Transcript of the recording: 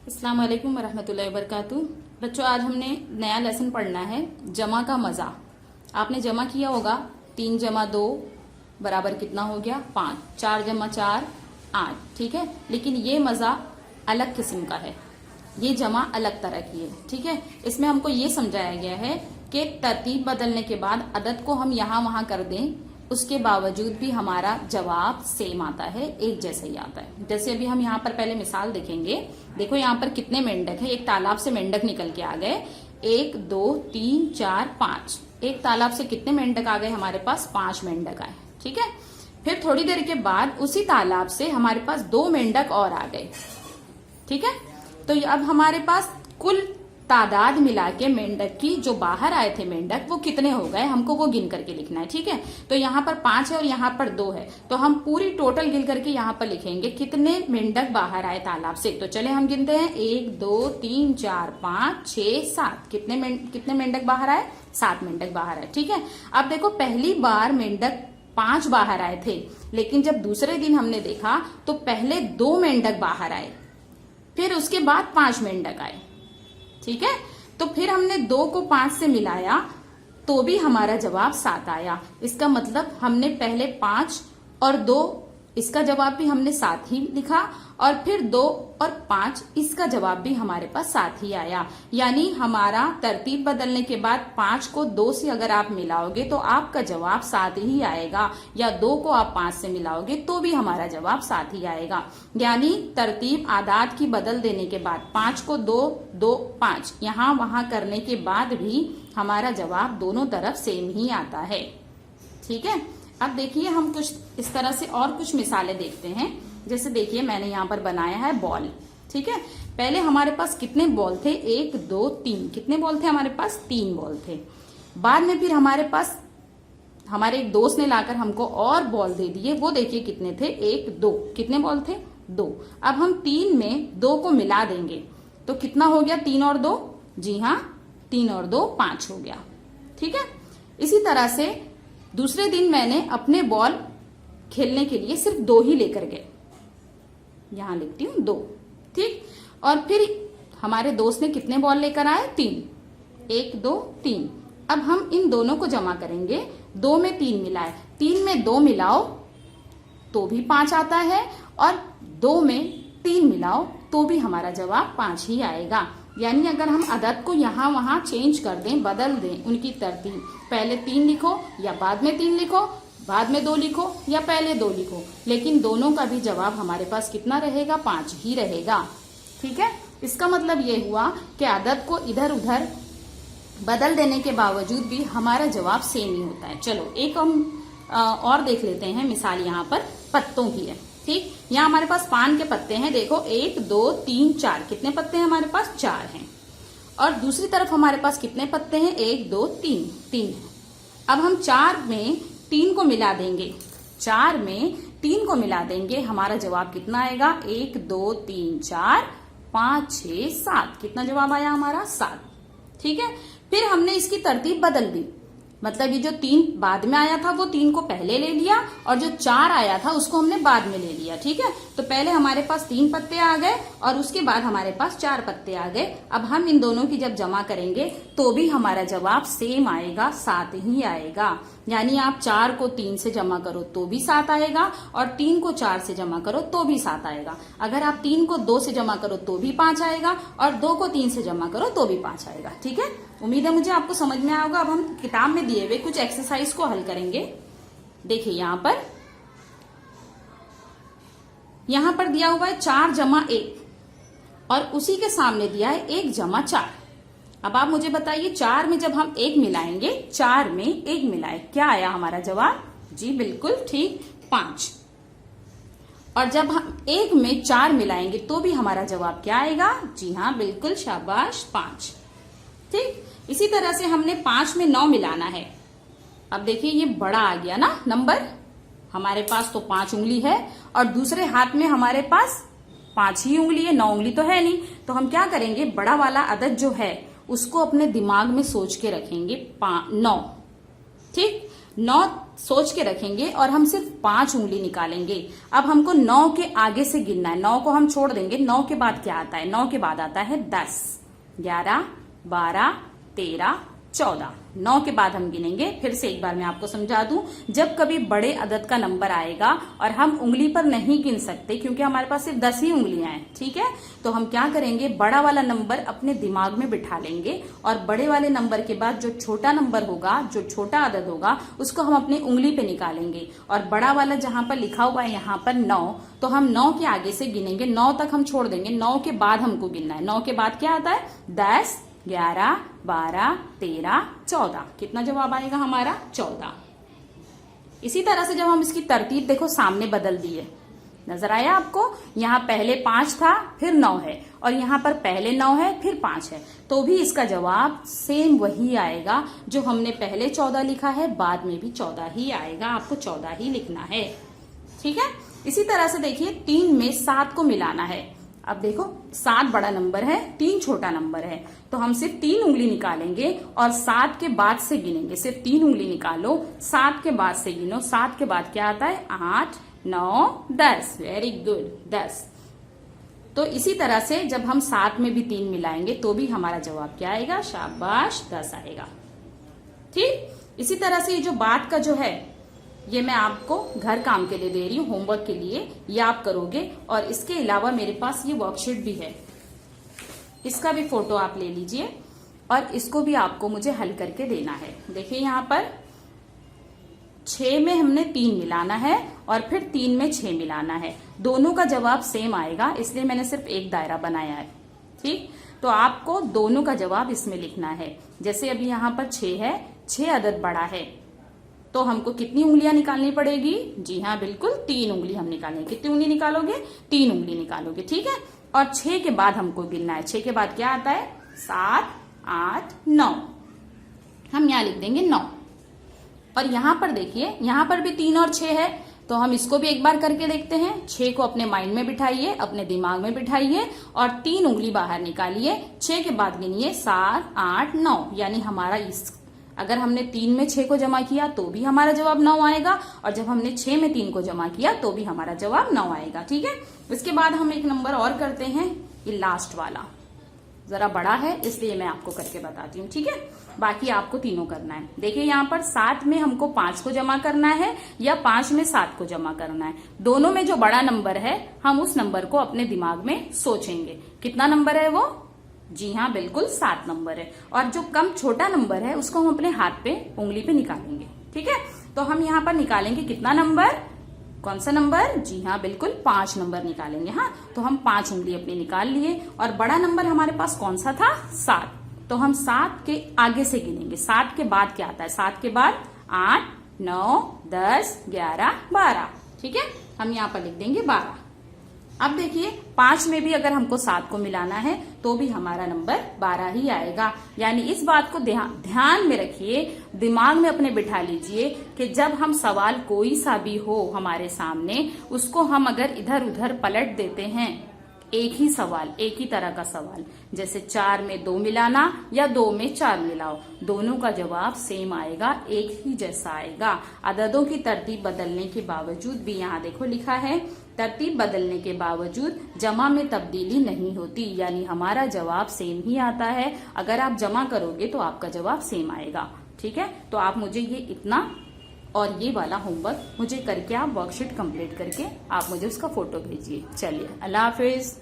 अस्सलाम वालेकुम वरहमतुल्लाहि वबरकातुहू। बच्चों, आज हमने नया लेसन पढ़ना है, जमा का मजा। आपने जमा किया होगा, 3 जमा 2 बराबर कितना हो गया 5, 4 जमा 4 8, ठीक है। लेकिन ये मजा अलग किस्म का है, ये जमा अलग तरह की है, ठीक है। इसमें हमको ये समझाया गया है कि तरतीब बदलने के बाद अदद को हम यहाँ वहां कर दें, उसके बावजूद भी हमारा जवाब सेम आता है, एक जैसा ही आता है। जैसे अभी हम यहाँ पर पहले मिसाल देखेंगे। देखो यहाँ पर कितने मेंढक है, एक तालाब से मेंढक निकल के आ गए, 1 2 3 4 5। एक तालाब से कितने मेंढक आ गए हमारे पास, 5 मेंढक आए, ठीक है। फिर थोड़ी देर के बाद उसी तालाब से हमारे पास 2 मेंढक और आ गए, ठीक है। तो अब हमारे पास कुल तादाद मिला के मेंढक की, जो बाहर आए थे मेंढक, वो कितने हो गए, हमको वो गिन करके लिखना है, ठीक है। तो यहाँ पर 5 है और यहाँ पर 2 है, तो हम पूरी टोटल गिन करके यहाँ पर लिखेंगे कितने मेंढक बाहर आए तालाब से। तो चले हम गिनते हैं, 1 2 3 4 5 6 7। कितने मेंढक बाहर आए, 7 मेंढक बाहर आए, ठीक है। अब देखो, पहली बार मेंढक 5 बाहर आए थे, लेकिन जब दूसरे दिन हमने देखा तो पहले 2 मेंढक बाहर आए, फिर उसके बाद 5 मेंढक आए, ठीक है। तो फिर हमने 2 को 5 से मिलाया तो भी हमारा जवाब 7 आया। इसका मतलब हमने पहले 5 और 2, इसका जवाब भी हमने 7 ही लिखा, और फिर 2 और 5, इसका जवाब भी हमारे पास 7 ही आया। यानी हमारा तरतीब बदलने के बाद 5 को 2 से अगर आप मिलाओगे तो आपका जवाब 7 ही आएगा, या 2 को आप 5 से मिलाओगे तो भी हमारा जवाब 7 ही आएगा। यानी तरतीब आदाद की बदल देने के बाद 5 को 2 2 5 यहाँ वहां करने के बाद भी हमारा जवाब दोनों तरफ सेम ही आता है, ठीक है। अब देखिए, हम कुछ इस तरह से और कुछ मिसालें देखते हैं। जैसे देखिए, मैंने यहाँ पर बनाया है बॉल, ठीक है। पहले हमारे पास कितने बॉल थे, 1 2 3। कितने बॉल थे हमारे पास, 3 बॉल थे। बाद में फिर हमारे पास हमारे एक दोस्त ने लाकर हमको और बॉल दे दिए, वो देखिए कितने थे, 1 2। कितने बॉल थे, 2। अब हम 3 में 2 को मिला देंगे तो कितना हो गया, 3 और 2, जी हाँ 3 और 2 5 हो गया, ठीक है। इसी तरह से दूसरे दिन मैंने अपने बॉल खेलने के लिए सिर्फ 2 ही लेकर गए, यहां लिखती हूं 2, ठीक। और फिर हमारे दोस्त ने कितने बॉल लेकर आए, 3, 1 2 3। अब हम इन दोनों को जमा करेंगे, 2 में 3 मिलाए, 3 में 2 मिलाओ तो भी 5 आता है, और 2 में 3 मिलाओ तो भी हमारा जवाब 5 ही आएगा। यानी अगर हम अदद को यहाँ वहां चेंज कर दें, बदल दें उनकी तरतीब, पहले 3 लिखो या बाद में 3 लिखो, बाद में 2 लिखो या पहले 2 लिखो, लेकिन दोनों का भी जवाब हमारे पास कितना रहेगा, 5 ही रहेगा, ठीक है। इसका मतलब ये हुआ कि अदद को इधर उधर बदल देने के बावजूद भी हमारा जवाब सेम ही होता है। चलो एक हम और देख लेते हैं मिसाल, यहाँ पर पत्तों की है, ठीक। यहाँ हमारे पास पान के पत्ते हैं, देखो 1 2 3 4। कितने पत्ते हैं हमारे पास, 4 हैं। और दूसरी तरफ हमारे पास कितने पत्ते हैं, 1 2 3 3 है। अब हम 4 में 3 को मिला देंगे, 4 में 3 को मिला देंगे, हमारा जवाब कितना आएगा, 1 2 3 4 5 6 7। कितना जवाब आया हमारा, 7, ठीक है। फिर हमने इसकी तरतीब बदल दी, मतलब ये जो 3 बाद में आया था वो 3 को पहले ले लिया, और जो 4 आया था उसको हमने बाद में ले लिया, ठीक है। तो पहले हमारे पास 3 पत्ते आ गए और उसके बाद हमारे पास 4 पत्ते आ गए। अब हम इन दोनों की जब जमा करेंगे तो भी हमारा जवाब सेम आएगा, 7 ही आएगा। यानी आप 4 को 3 से जमा करो तो भी 7 आएगा, और 3 को 4 से जमा करो तो भी 7 आएगा। अगर आप 3 को 2 से जमा करो तो भी 5 आएगा, और 2 को 3 से जमा करो तो भी 5 आएगा, ठीक है। उम्मीद है मुझे आपको समझ में आएगा। अब हम किताब में दिए हुए कुछ एक्सरसाइज को हल करेंगे। देखिए यहां पर दिया हुआ है 4 जमा 1, और उसी के सामने दिया है 1 जमा 4। अब आप मुझे बताइए, 4 में जब हम 1 मिलाएंगे, 4 में 1 मिलाए, क्या आया हमारा जवाब, जी बिल्कुल ठीक, 5। और जब हम 1 में 4 मिलाएंगे तो भी हमारा जवाब क्या आएगा, जी हाँ बिल्कुल, शाबाश, 5, ठीक। इसी तरह से हमने 5 में 9 मिलाना है। अब देखिए, ये बड़ा आ गया ना नंबर, हमारे पास तो 5 उंगली है, और दूसरे हाथ में हमारे पास 5 ही उंगली है, 9 उंगली तो है नहीं। तो हम क्या करेंगे, बड़ा वाला अदद जो है उसको अपने दिमाग में सोच के रखेंगे, 9, ठीक। 9 सोच के रखेंगे और हम सिर्फ 5 उंगली निकालेंगे। अब हमको 9 के आगे से गिनना है, 9 को हम छोड़ देंगे। 9 के बाद क्या आता है? 9 के बाद आता है 10, 11, 12, 13, 14। 9 के बाद हम गिनेंगे। फिर से एक बार मैं आपको समझा दूं, जब कभी बड़े अदद का नंबर आएगा और हम उंगली पर नहीं गिन सकते क्योंकि हमारे पास सिर्फ 10 ही उंगलियां हैं, ठीक है, तो हम क्या करेंगे, बड़ा वाला नंबर अपने दिमाग में बिठा लेंगे और बड़े वाले नंबर के बाद जो छोटा नंबर होगा, जो छोटा अदद होगा, उसको हम अपनी उंगली पे निकालेंगे और बड़ा वाला जहां पर लिखा हुआ है यहाँ पर 9, तो हम 9 के आगे से गिनेंगे। 9 तक हम छोड़ देंगे, 9 के बाद हमको गिनना है। 9 के बाद क्या आता है? 10, 11, 12, 13, 14। कितना जवाब आएगा हमारा? 14। इसी तरह से जब हम इसकी तरतीब देखो सामने बदल दिए, नजर आया आपको? यहाँ पहले 5 था, फिर 9 है, और यहाँ पर पहले 9 है, फिर 5 है, तो भी इसका जवाब सेम वही आएगा जो हमने पहले 14 लिखा है, बाद में भी 14 ही आएगा। आपको 14 ही लिखना है, ठीक है। इसी तरह से देखिए 3 में 7 को मिलाना है। अब देखो 7 बड़ा नंबर है, 3 छोटा नंबर है, तो हम सिर्फ 3 उंगली निकालेंगे और 7 के बाद से गिनेंगे। सिर्फ 3 उंगली निकालो, 7 के बाद से गिनो। 7 के बाद क्या आता है? 8, 9, 10। Very good, 10। तो इसी तरह से जब हम 7 में भी 3 मिलाएंगे तो भी हमारा जवाब क्या आएगा? शाबाश, 10 आएगा। ठीक, इसी तरह से ये जो बात का जो है, ये मैं आपको घर काम के लिए दे रही हूँ, होमवर्क के लिए, ये आप करोगे। और इसके अलावा मेरे पास ये वर्कशीट भी है, इसका भी फोटो आप ले लीजिए और इसको भी आपको मुझे हल करके देना है। देखिए यहाँ पर 6 में हमने 3 मिलाना है और फिर 3 में 6 मिलाना है। दोनों का जवाब सेम आएगा, इसलिए मैंने सिर्फ एक दायरा बनाया है। ठीक, तो आपको दोनों का जवाब इसमें लिखना है। जैसे अभी यहाँ पर 6 है, 6 अदद बड़ा है, तो हमको कितनी उंगलियां निकालनी पड़ेगी? जी हाँ, बिल्कुल 3 उंगली हम निकालेंगे। कितनी उंगली निकालोगे? 3 उंगली निकालोगे, ठीक है। और 6 के बाद हमको गिनना है। 6 के बाद क्या आता है? 7, 8, 9। हम यहाँ लिख देंगे 9। और यहाँ पर देखिए, यहाँ पर भी 3 और 6 है, तो हम इसको भी एक बार करके देखते हैं। 6 को अपने माइंड में बिठाइए, अपने दिमाग में बिठाइए और 3 उंगली बाहर निकालिए। 6 के बाद गिनिए 7, 8, 9, यानी हमारा अगर हमने 3 में 6 को जमा किया तो भी हमारा जवाब 9 आएगा, और जब हमने 6 में 3 को जमा किया तो भी हमारा जवाब 9 आएगा, ठीक है। इसके बाद हम एक नंबर और करते हैं, ये लास्ट वाला जरा बड़ा है इसलिए मैं आपको करके बताती हूँ, ठीक है। बाकी आपको तीनों करना है। देखिए यहाँ पर 7 में हमको 5 को जमा करना है या 5 में 7 को जमा करना है। दोनों में जो बड़ा नंबर है हम उस नंबर को अपने दिमाग में सोचेंगे। कितना नंबर है वो? जी हाँ, बिल्कुल 7 नंबर है। और जो कम छोटा नंबर है उसको हम अपने हाथ पे, उंगली पे निकालेंगे, ठीक है। तो हम यहाँ पर निकालेंगे कितना नंबर? कौन सा नंबर? जी हाँ, बिल्कुल 5 नंबर निकालेंगे। हाँ, तो हम 5 उंगली अपनी निकाल लिए। और बड़ा नंबर हमारे पास कौन सा था? 7। तो हम 7 के आगे से गिनेंगे। 7 के बाद क्या आता है? 7 के बाद 8, 9, 10, 11, 12, ठीक है। हम यहाँ पर लिख देंगे 12। अब देखिए 5 में भी अगर हमको 7 को मिलाना है तो भी हमारा नंबर 12 ही आएगा। यानी इस बात को ध्यान में रखिए, दिमाग में अपने बिठा लीजिए कि जब हम सवाल कोई सा भी हो हमारे सामने, उसको हम अगर इधर उधर पलट देते हैं, एक ही सवाल, एक ही तरह का सवाल, जैसे 4 में 2 मिलाना या 2 में 4 मिलाओ, दोनों का जवाब सेम आएगा, एक ही जैसा आएगा। अददों की तरतीब बदलने के बावजूद भी, यहाँ देखो लिखा है, तरतीब बदलने के बावजूद जमा में तब्दीली नहीं होती, यानी हमारा जवाब सेम ही आता है। अगर आप जमा करोगे तो आपका जवाब सेम आएगा, ठीक है। तो आप मुझे ये इतना और ये वाला होमवर्क मुझे करके, आप वर्कशीट कंप्लीट करके आप मुझे उसका फोटो भेजिए। चलिए, अल्लाह हाफिज।